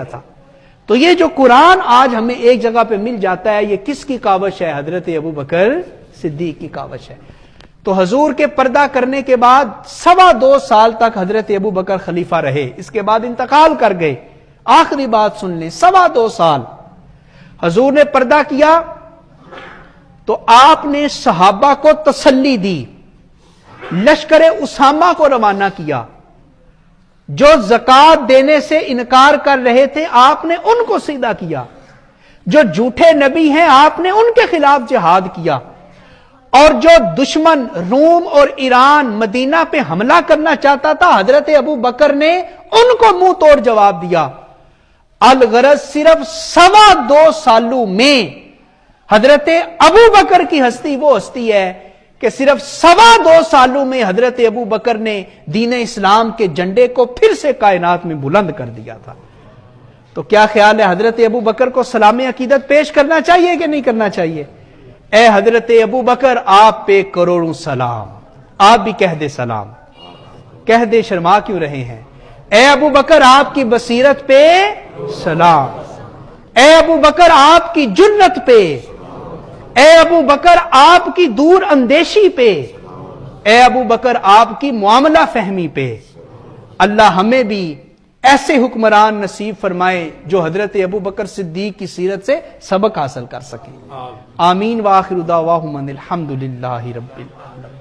تھا. تو یہ جو قرآن آج ہمیں ایک جگہ پہ مل جاتا ہے، یہ کس کی کاوش ہے؟ حضرت ابو بکر صدیق کی کاوش ہے. تو حضور کے پردہ کرنے کے بعد 2.25 سال تک حضرت ابو بکر خلیفہ رہے، اس کے بعد انتقال کر گئے. آخری بات سن لیں، 2.25 سال حضور نے پردہ کیا تو آپ نے صحابہ کو تسلی دی، لشکر اسامہ کو روانہ کیا. جو زکوٰۃ دینے سے انکار کر رہے تھے آپ نے ان کو سیدھا کیا، جو جھوٹے نبی ہیں آپ نے ان کے خلاف جہاد کیا، اور جو دشمن روم اور ایران مدینہ پہ حملہ کرنا چاہتا تھا حضرت ابو بکر نے ان کو منہ توڑ جواب دیا. الغرض صرف 2.25 سالوں میں حضرت ابو بکر کی ہستی وہ ہستی ہے کہ صرف 2.25 سالوں میں حضرت ابو بکر نے دین اسلام کے جھنڈے کو پھر سے کائنات میں بلند کر دیا تھا. تو کیا خیال ہے، حضرت ابو بکر کو سلام عقیدت پیش کرنا چاہیے کہ نہیں کرنا چاہیے؟ اے حضرت ابو بکر آپ پہ کروڑوں سلام. آپ بھی کہہ دے سلام، کہہ دے، شرما کیوں رہے ہیں؟ اے ابو بکر آپ کی بصیرت پہ سلام، اے ابو بکر آپ کی جرت پہ، اے ابو بکر آپ کی دور اندیشی پہ، اے ابو بکر آپ کی معاملہ فہمی پہ. اللہ ہمیں بھی ایسے حکمران نصیب فرمائے جو حضرت ابو بکر صدیق کی سیرت سے سبق حاصل کر سکیں. آمین. وآخر دعواہم ان الحمد للہ رب العالمین.